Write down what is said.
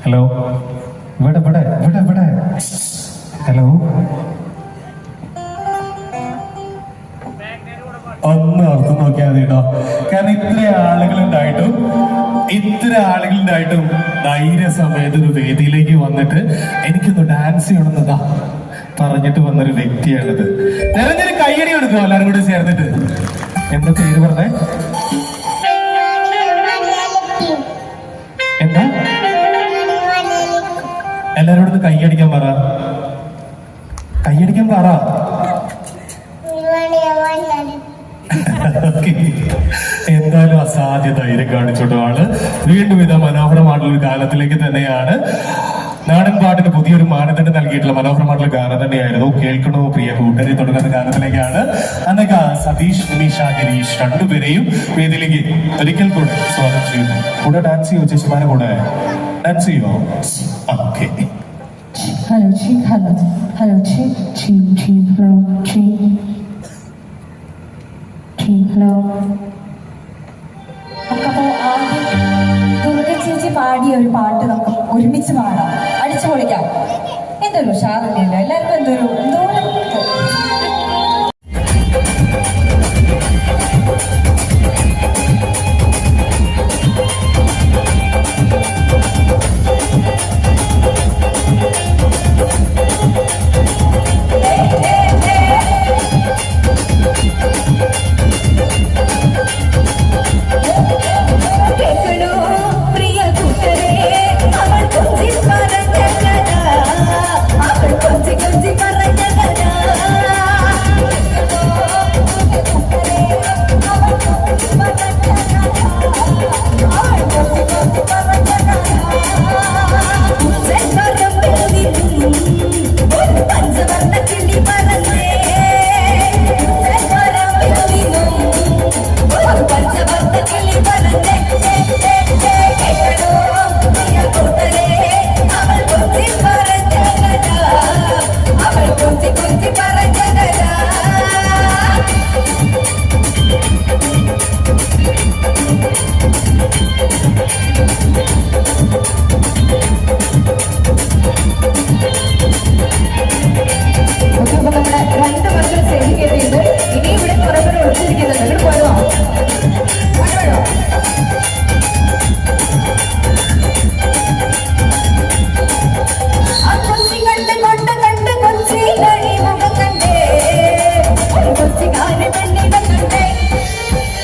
Hello, ഇവിടെ ഇവിടെ ഇവിടെ ഇവിടെ. ഹലോ, ഒന്ന് ഓർത്ത് നോക്കിയാൽ മതി കേട്ടോ. കാരണം ഇത്ര ആളുകളുണ്ടായിട്ടും ധൈര്യ സമയത്ത് ഒരു വേദിയിലേക്ക് വന്നിട്ട് എനിക്കൊന്ന് ഡാൻസ് ചെയ്യണമെന്നതാ പറഞ്ഞിട്ട് വന്നൊരു വ്യക്തിയാണിത്. നിറഞ്ഞൊരു കയ്യടി കൊടുക്കും എല്ലാവരും കൂടി ചേർന്നിട്ട്. എന്താ പേര് പറഞ്ഞേ? എന്താ? എല്ലാരോടും കൈയടിക്കാൻ പറ. എന്തായാലും അസാധ്യ ധൈര്യം കാണിച്ചോട്ടോ ആള്. വീണ്ടും ഇതാ മനോഹരമായിട്ടുള്ള ഒരു ഗാനത്തിലേക്ക് തന്നെയാണ്. നാടൻ പാട്ടിന് പുതിയൊരു മാനദണ്ഡം നൽകിയിട്ടുള്ള മനോഹരമായിട്ടുള്ള ഗാനം തന്നെയായിരുന്നു. കേൾക്കണോ പ്രിയ കൂട്ടരെ തുടങ്ങുന്ന ഗാനത്തിലേക്കാണ്. അന്നൊക്കെ സതീഷ്, നിമിഷ, ഗിരീഷ് രണ്ടുപേരെയും വേദിയിലേക്ക് ഒരിക്കൽ കൂടെ സ്വാഗതം ചെയ്യുന്നു. കൂടെ ഡാൻസ് ചെയ്യോ? ചേച്ചിമാരെ കൂടെ ഡാൻസ് ചെയ്യോ? Okay. Hello, cheek, hello. Hello, cheek, cheek, cheek, hello, cheek. Cheek, hello. നമുക്കപ്പോ ആദ്യം ദുർഗ ചേച്ചി പാടിയ ഒരു പാട്ട് നമുക്ക് ഒരുമിച്ച് പാടാം, അടിച്ചു പൊളിക്കാം. എന്തൊരു ഉഷാറില്ലല്ലോ എല്ലാവർക്കും. എന്തോരം